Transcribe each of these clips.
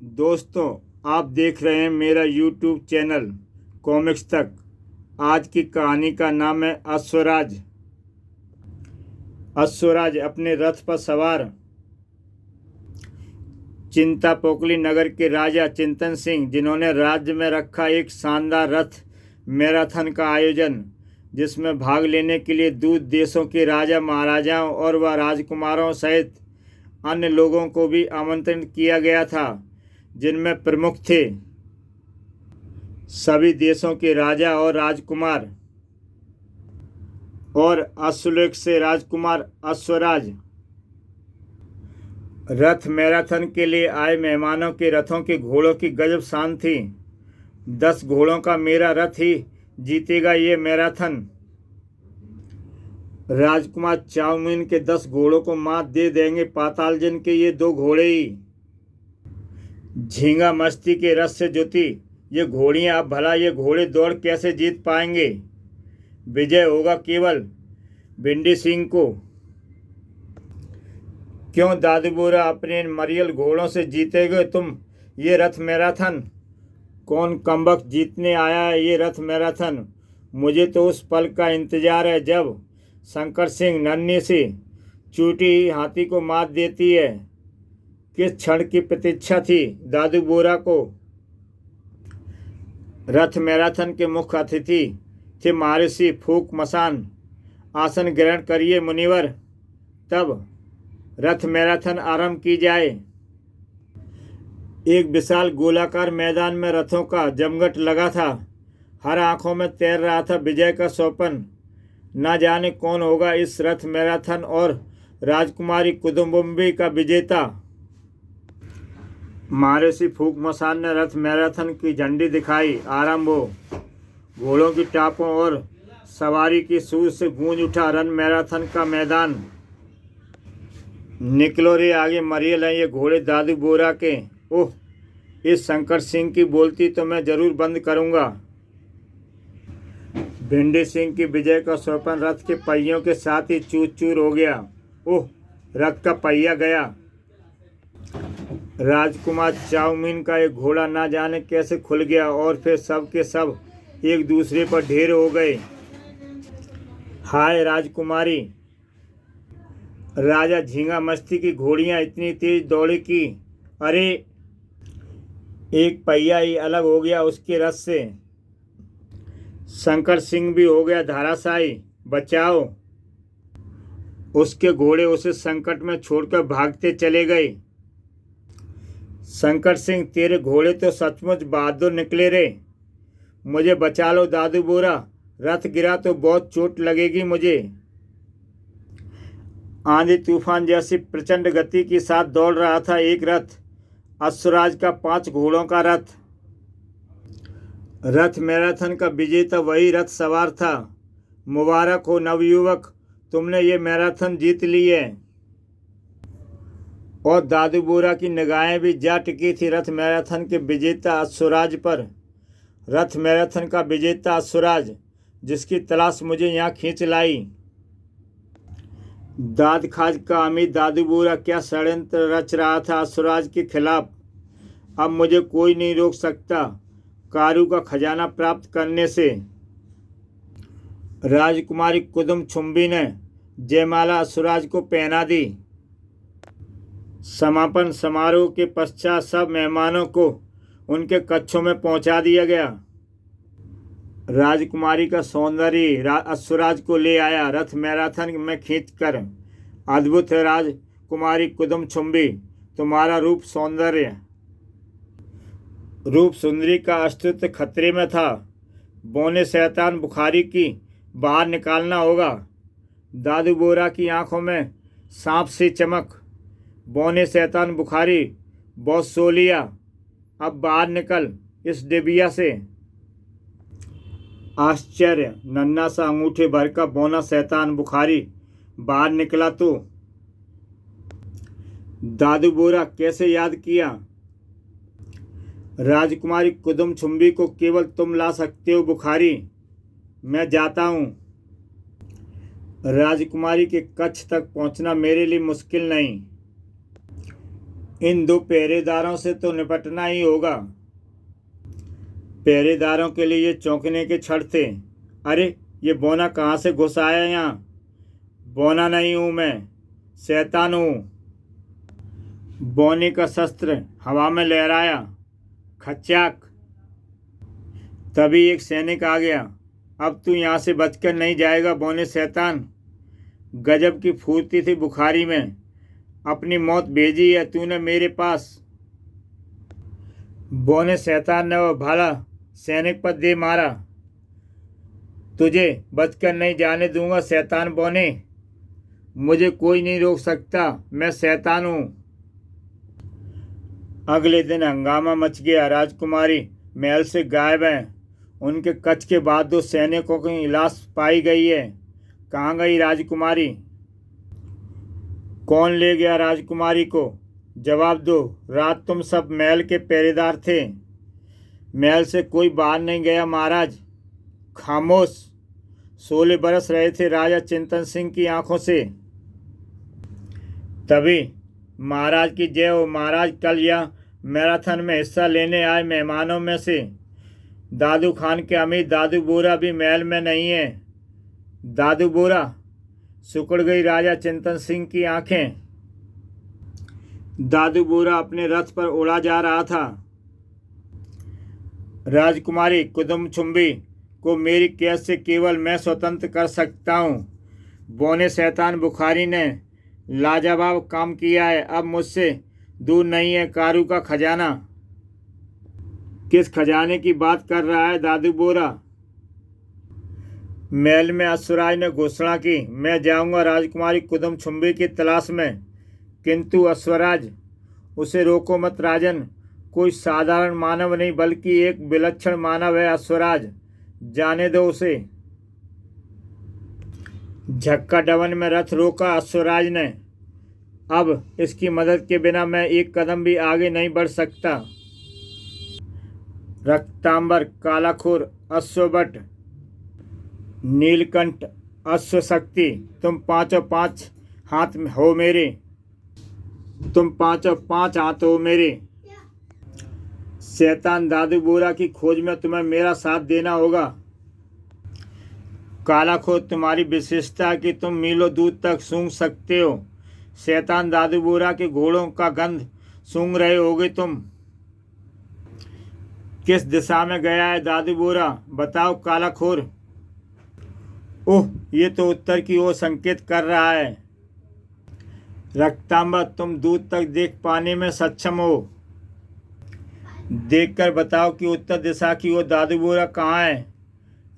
दोस्तों, आप देख रहे हैं मेरा यूट्यूब चैनल कॉमिक्स तक। आज की कहानी का नाम है अश्वराज। अश्वराज अपने रथ पर सवार चिंतापोकली नगर के राजा चिंतन सिंह, जिन्होंने राज्य में रखा एक शानदार रथ मैराथन का आयोजन, जिसमें भाग लेने के लिए दूर देशों के राजा महाराजाओं और वह राजकुमारों सहित अन्य लोगों को भी आमंत्रित किया गया था, जिनमें प्रमुख थे सभी देशों के राजा और राजकुमार और अश्वलोक से राजकुमार अश्वराज। रथ मैराथन के लिए आए मेहमानों के रथों के घोड़ों की गजब शान थी। 10 घोड़ों का मेरा रथ ही जीतेगा ये मैराथन। राजकुमार चाउमीन के 10 घोड़ों को मात दे देंगे पातालजन के ये 2 घोड़े ही। झींगा मस्ती के रथ से जुती ये घोड़ियां, अब भला ये घोड़े दौड़ कैसे जीत पाएंगे। विजय होगा केवल भिंडी सिंह को। क्यों दादू बोरा, अपने मरियल घोड़ों से जीतेगे तुम ये रथ मैराथन? कौन कमबख्त जीतने आया है ये रथ मैराथन? मुझे तो उस पल का इंतजार है जब शंकर सिंह नन्ही सी चूटी हाथी को मात देती है। किस क्षण की प्रतीक्षा थी दादू बोरा को। रथ मैराथन के मुख्य अतिथि थे महर्षि फूक मसान। आसन ग्रहण करिए मुनिवर, तब रथ मैराथन आरंभ की जाए। एक विशाल गोलाकार मैदान में रथों का जमघट लगा था। हर आंखों में तैर रहा था विजय का स्वप्न। न जाने कौन होगा इस रथ मैराथन और राजकुमारी कुदुम्बुम्बी का विजेता। महर्षि फूक मसान ने रथ मैराथन की झंडी दिखाई। आरंभ हो। घोड़ों की टापों और सवारी की सूर से गूंज उठा रन मैराथन का मैदान। निकलो रे आगे, मरियल हैं ये घोड़े दादू बोरा के। ओह, इस शंकर सिंह की बोलती तो मैं जरूर बंद करूंगा। भिंडी सिंह की विजय का स्वप्न रथ के पहियों के साथ ही चूर चूर हो गया। ओह, रथ का पहिया गया। राजकुमार चाउमीन का एक घोड़ा ना जाने कैसे खुल गया और फिर सब के सब एक दूसरे पर ढेर हो गए। हाय राजकुमारी। राजा झींगा मस्ती की घोड़ियां इतनी तेज दौड़ी कि अरे, एक पहिया ही अलग हो गया उसके रथ से। शंकर सिंह भी हो गया धराशायी। बचाओ। उसके घोड़े उसे संकट में छोड़कर भागते चले गए। शंकर सिंह, तेरे घोड़े तो सचमुच बहादुर निकले रे। मुझे बचा लो दादू बोरा, रथ गिरा तो बहुत चोट लगेगी मुझे। आंधी तूफान जैसी प्रचंड गति के साथ दौड़ रहा था एक रथ, अश्वराज का 5 घोड़ों का रथ। रथ मैराथन का विजेता वही रथ सवार था। मुबारक हो नवयुवक, तुमने ये मैराथन जीत ली है। और दादू बोरा की निगाहें भी जा टिकी थी रथ मैराथन के विजेता अश्वराज पर। रथ मैराथन का विजेता अश्वराज, जिसकी तलाश मुझे यहाँ खींच लाई। दाद खाज का अमीर दादू बोरा क्या षड्यंत्र रच रहा था अश्वराज के खिलाफ। अब मुझे कोई नहीं रोक सकता कारू का खजाना प्राप्त करने से। राजकुमारी कुदुम छुम्बी ने जयमाला अश्वराज को पहना दी। समापन समारोह के पश्चात सब मेहमानों को उनके कक्षों में पहुंचा दिया गया। राजकुमारी का सौंदर्य अश्वराज को ले आया रथ मैराथन में खींचकर। अद्भुत है राजकुमारी कुदुम छुम्बी, तुम्हारा रूप सौंदर्य। रूप सुंदरी का अस्तित्व खतरे में था। बौने शैतान बुखारी की बाहर निकालना होगा। दादू बोरा की आंखों में सांप सी चमक। बौने शैतान बुखारी, बौसोलिया, अब बाहर निकल इस डिबिया से। आश्चर्य, नन्हा सा अंगूठे भर का बौना शैतान बुखारी बाहर निकला तो। दादू बोरा, कैसे याद किया? राजकुमारी कुदुम छुम्बी को केवल तुम ला सकते हो बुखारी। मैं जाता हूँ। राजकुमारी के कक्ष तक पहुँचना मेरे लिए मुश्किल नहीं। इन दो पहरेदारों से तो निपटना ही होगा। पहरेदारों के लिए ये चौंकने के क्षण थे। अरे ये बौना कहाँ से घुस आया यहाँ? बौना नहीं हूँ मैं, शैतान हूँ। बौने का शस्त्र हवा में लहराया। खच्चाक। तभी एक सैनिक आ गया। अब तू यहाँ से बचकर नहीं जाएगा बौने शैतान। गजब की फुर्ती थी बुखारी में। अपनी मौत भेजी है तूने मेरे पास। बौने शैतान ने वह भाला सैनिक पर दे मारा। तुझे बचकर नहीं जाने दूंगा शैतान बौने। मुझे कोई नहीं रोक सकता, मैं शैतान हूँ। अगले दिन हंगामा मच गया। राजकुमारी महल से गायब है। उनके कच्छ के बाद 2 सैनिकों की लाश पाई गई है। कहाँ गई राजकुमारी? कौन ले गया राजकुमारी को? जवाब दो। रात तुम सब महल के पहरेदार थे। महल से कोई बाहर नहीं गया महाराज। खामोश। शोले बरस रहे थे राजा चिंतन सिंह की आंखों से। तभी महाराज की जय हो। महाराज, कल यह मैराथन में हिस्सा लेने आए मेहमानों में से दादू खान के अमीर दादू बोरा भी महल में नहीं है। दादू बोरा? सिकुड़ गई राजा चिंतन सिंह की आंखें। दादू बोरा अपने रथ पर उड़ा जा रहा था। राजकुमारी कुदुमछुम्बी को मेरी कैद से केवल मैं स्वतंत्र कर सकता हूँ। बौने शैतान बुखारी ने लाजवाब काम किया है। अब मुझसे दूर नहीं है कारू का खजाना। किस खजाने की बात कर रहा है दादू बोरा? महल में अश्वराज ने घोषणा की, मैं जाऊंगा राजकुमारी कुदुमछुम्बी की तलाश में। किंतु अश्वराज, उसे रोको मत राजन। कोई साधारण मानव नहीं बल्कि एक विलक्षण मानव है अश्वराज। जाने दो उसे। झक्का डवन में रथ रोका अश्वराज ने। अब इसकी मदद के बिना मैं एक कदम भी आगे नहीं बढ़ सकता। रक्तांबर, कालाखोर, अश्वभट, नीलकंठ, अश्वशक्ति, तुम पांचों पांच हाथ हो मेरे। तुम पांचों पांच हाथ हो मेरे। शैतान दादू बोरा की खोज में तुम्हें मेरा साथ देना होगा। कालाखोर, तुम्हारी विशेषता है कि तुम मीलों दूर तक सूंघ सकते हो। शैतान दादू बोरा के घोड़ों का गंध सूंघ रहे होगे तुम। किस दिशा में गया है दादू बोरा? बताओ कालाखोर। ओह, ये तो उत्तर की ओर संकेत कर रहा है। रक्तांबर, तुम दूर तक देख पाने में सक्षम हो। देखकर बताओ कि उत्तर दिशा की ओर दादू बोरा कहाँ है।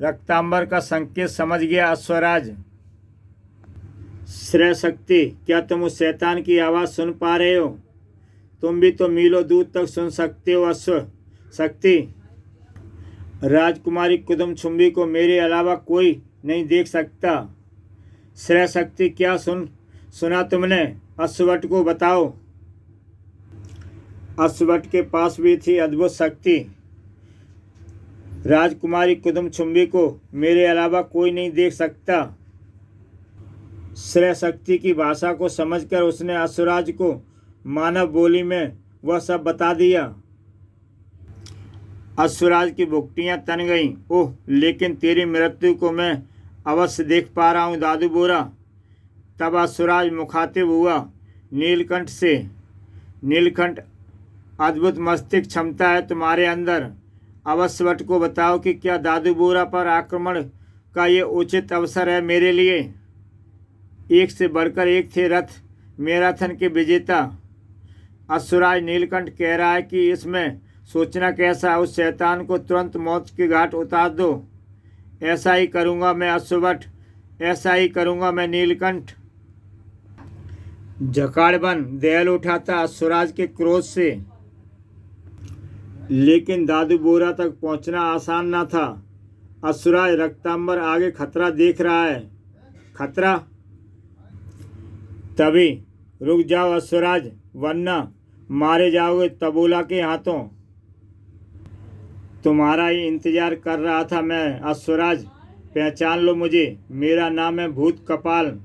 रक्तांबर का संकेत समझ गया अश्वराज। श्रेय शक्ति, क्या तुम उस शैतान की आवाज़ सुन पा रहे हो? तुम भी तो मीलों दूर तक सुन सकते हो अश्व शक्ति। राजकुमारी कुदुमछुम्बी को मेरे अलावा कोई नहीं देख सकता। श्रेय शक्ति, क्या सुना तुमने? अश्वभट को बताओ। अश्वभट के पास भी थी अद्भुत शक्ति। राजकुमारी कुदुमछुम्बी को मेरे अलावा कोई नहीं देख सकता। श्रेय शक्ति की भाषा को समझकर उसने अश्वराज को मानव बोली में वह सब बता दिया। अश्वराज की भुकटियाँ तन गईं। ओह, लेकिन तेरी मृत्यु को मैं अवश्य देख पा रहा हूँ दादू बोरा। तब अश्वराज मुखातिब हुआ नीलकंठ से। नीलकंठ, अद्भुत मस्तिष्क क्षमता है तुम्हारे अंदर। अश्वभट को बताओ कि क्या दादू बोरा पर आक्रमण का ये उचित अवसर है मेरे लिए। एक से बढ़कर एक थे रथ मैराथन के विजेता। अश्वराज, नीलकंठ कह रहा है कि इसमें सोचना कैसा। उस शैतान को तुरंत मौत के घाट उतार दो। ऐसा ही करूँगा मैं अश्वभट, ऐसा ही करूँगा मैं नीलकंठ। जकाड़बन दहल उठा था अश्वराज के क्रोध से। लेकिन दादू बोरा तक पहुंचना आसान न था। अश्वराज, रक्तांबर आगे खतरा देख रहा है। खतरा? तभी रुक जाओ अश्वराज, वरना मारे जाओगे तबोला के हाथों। तुम्हारा ही इंतजार कर रहा था मैं अश्वराज। पहचान लो मुझे, मेरा नाम है भूत कपाल।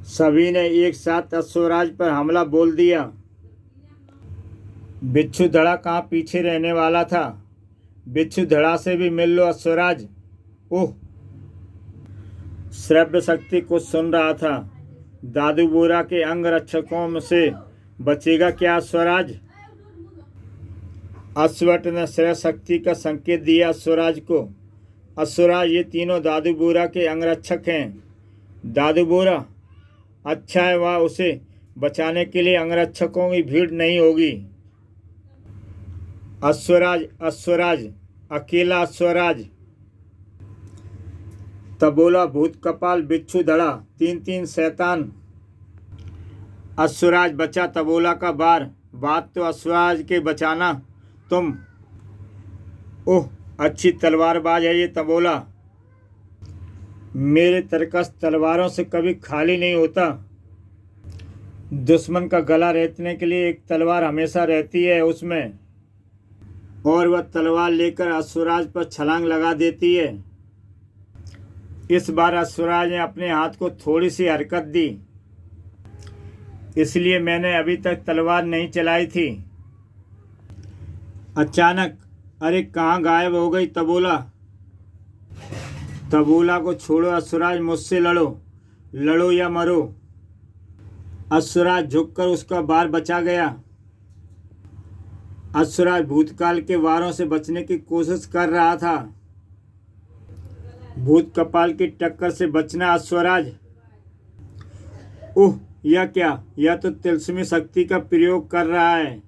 सभी ने एक साथ अश्वराज पर हमला बोल दिया। बिच्छू धड़ा कहाँ पीछे रहने वाला था। बिच्छू धड़ा से भी मिल लो अश्वराज। ओह, श्रव्य शक्ति कुछ सुन रहा था। दादू बोरा के अंग रक्षकों से बचेगा क्या अश्वराज। अश्वट ने श्रव्य शक्ति का संकेत दिया अश्वराज को। अश्वराज, ये तीनों दादू बोरा के अंगरक्षक हैं। दादू बोरा, अच्छा है, वह उसे बचाने के लिए अंगरक्षकों की भीड़ नहीं होगी। अश्वराज, अश्वराज, अकेला अश्वराज। तब बोला भूत कपाल बिच्छू धड़ा, तीन तीन शैतान। अश्वराज बचा तबोला का बार। बात तो अश्वराज के बचाना तुम। ओह, अच्छी तलवारबाज है ये तबोला। मेरे तरकस तलवारों से कभी खाली नहीं होता। दुश्मन का गला रेतने के लिए एक तलवार हमेशा रहती है उसमें, और वह तलवार लेकर अश्वराज पर छलांग लगा देती है। इस बार अश्वराज ने अपने हाथ को थोड़ी सी हरकत दी, इसलिए मैंने अभी तक तलवार नहीं चलाई थी। अचानक, अरे कहाँ गायब हो गई तबोला। तबोला को छोड़ो अश्वराज, मुझसे लड़ो, लड़ो या मरो। अश्वराज झुककर उसका बार बचा गया। अश्वराज भूतकाल के वारों से बचने की कोशिश कर रहा था। भूत कपाल की टक्कर से बचना अश्वराज। ओह, यह क्या, यह तो तिलस्मी शक्ति का प्रयोग कर रहा है।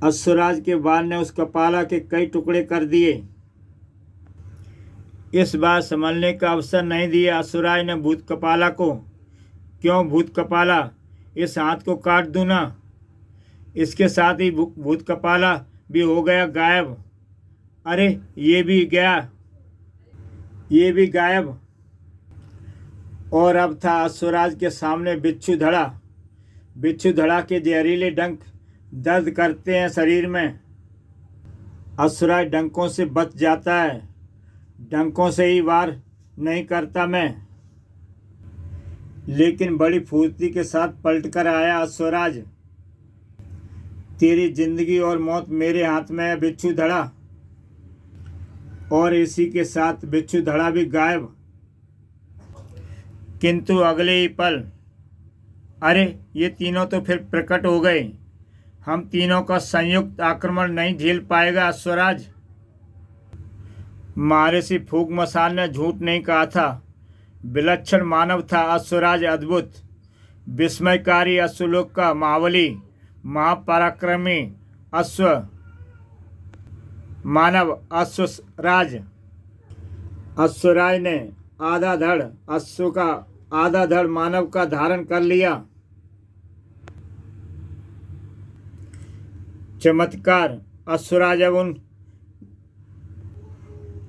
अश्वराज के बाण ने उस कपाला के कई टुकड़े कर दिए। इस बार संभलने का अवसर नहीं दिया अश्वराज ने भूत कपाला को। क्यों भूत कपाला, इस हाथ को काट दूं ना। इसके साथ ही भूत कपाला भी हो गया गायब। अरे ये भी गया, ये भी गायब। और अब था अश्वराज के सामने बिच्छू धड़ा। बिच्छू धड़ा के जहरीले डंक दर्द करते हैं शरीर में। अश्वराज डंकों से बच जाता है। डंकों से ही वार नहीं करता मैं, लेकिन बड़ी फुर्ती के साथ पलट कर आया अश्वराज। तेरी जिंदगी और मौत मेरे हाथ में है बिच्छू धड़ा। और इसी के साथ बिच्छू धड़ा भी गायब। किंतु अगले ही पल, अरे ये तीनों तो फिर प्रकट हो गए। हम तीनों का संयुक्त आक्रमण नहीं झेल पाएगा अश्वराज। महर्षि फूक मसान ने झूठ नहीं कहा था। विलक्षण मानव था अश्वराज, अद्भुत विस्मयकारी अश्वलोक का महाबली, महापराक्रमी अश्व मानव अश्वराज। अश्वराज ने आधा धड़ अश्व का, आधा धड़ मानव का धारण कर लिया। चमत्कार। अश्वराज अब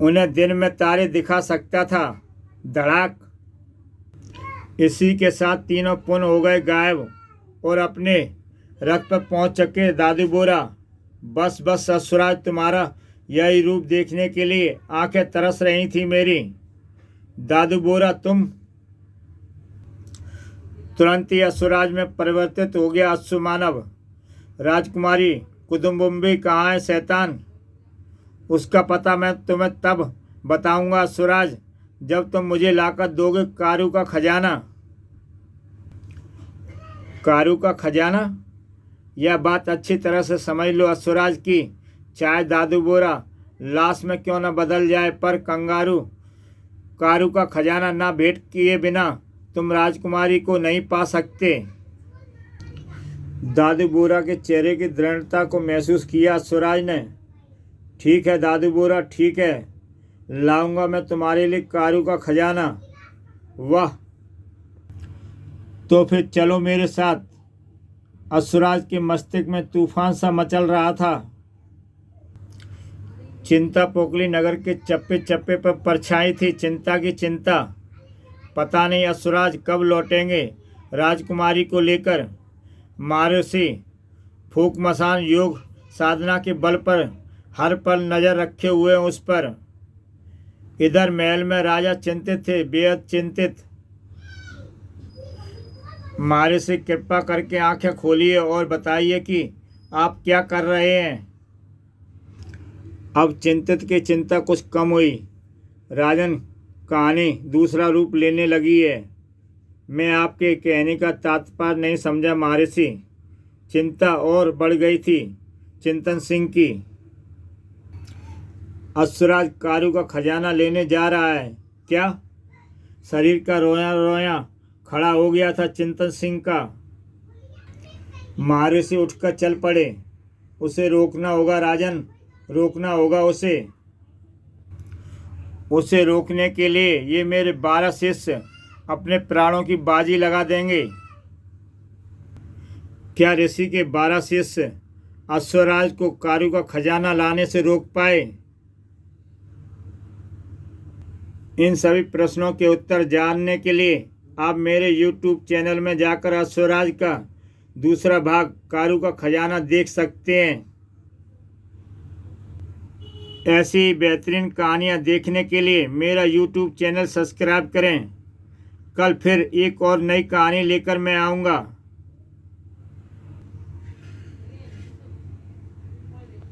उन्हें दिन में तारे दिखा सकता था। धड़ाक। इसी के साथ तीनों पुनः हो गए गायब और अपने रथ पर पहुंच चुके दादू बोरा। बस बस अश्वराज, तुम्हारा यही रूप देखने के लिए आंखें तरस रही थी मेरी। दादू बोरा, तुम। तुरंत ही अश्वराज में परिवर्तित हो गया अश्व मानव। राजकुमारी कुदुम्बुम्बी कहाँ है शैतान, उसका पता मैं तुम्हें तब बताऊंगा अश्वराज, जब तुम मुझे लाकर दोगे कारू का खजाना। कारू का खजाना, यह बात अच्छी तरह से समझ लो अश्वराज की। चाहे दादू बोरा लाश में क्यों न बदल जाए, पर कंगारू कारू का खजाना ना भेंट किए बिना तुम राजकुमारी को नहीं पा सकते। दादू बोरा के चेहरे की दृढ़ता को महसूस किया अश्वराज ने। ठीक है दादू बोरा, ठीक है, लाऊंगा मैं तुम्हारे लिए कारू का खजाना। वाह, तो फिर चलो मेरे साथ। अश्वराज के मस्तिष्क में तूफान सा मचल रहा था। चिंता पोकली नगर के चप्पे चप्पे पर परछाई थी, चिंता की चिंता। पता नहीं अश्वराज कब लौटेंगे राजकुमारी को लेकर। महर्षि फूक मसान योग साधना के बल पर हर पल नजर रखे हुए उस पर। इधर महल में राजा चिंतित थे, बेहद चिंतित। महर्षि कृपा करके आंखें खोलिए और बताइए कि आप क्या कर रहे हैं? अब चिंतित की चिंता कुछ कम हुई। राजन, कहानी दूसरा रूप लेने लगी है। मैं आपके कहने का तात्पर्य नहीं समझा महर्षि। चिंता और बढ़ गई थी चिंतन सिंह की। अश्वराज कारू का खजाना लेने जा रहा है क्या? शरीर का रोया रोया खड़ा हो गया था चिंतन सिंह का। महर्षि उठकर चल पड़े। उसे रोकना होगा राजन, रोकना होगा उसे। उसे रोकने के लिए ये मेरे 12 शिष्य अपने प्राणों की बाजी लगा देंगे। क्या ऋषि के 12 शिष्य अश्वराज को कारू का खजाना लाने से रोक पाए? इन सभी प्रश्नों के उत्तर जानने के लिए आप मेरे YouTube चैनल में जाकर अश्वराज का दूसरा भाग कारू का खजाना देख सकते हैं। ऐसी बेहतरीन कहानियाँ देखने के लिए मेरा YouTube चैनल सब्सक्राइब करें। कल फिर एक और नई कहानी लेकर मैं आऊँगा।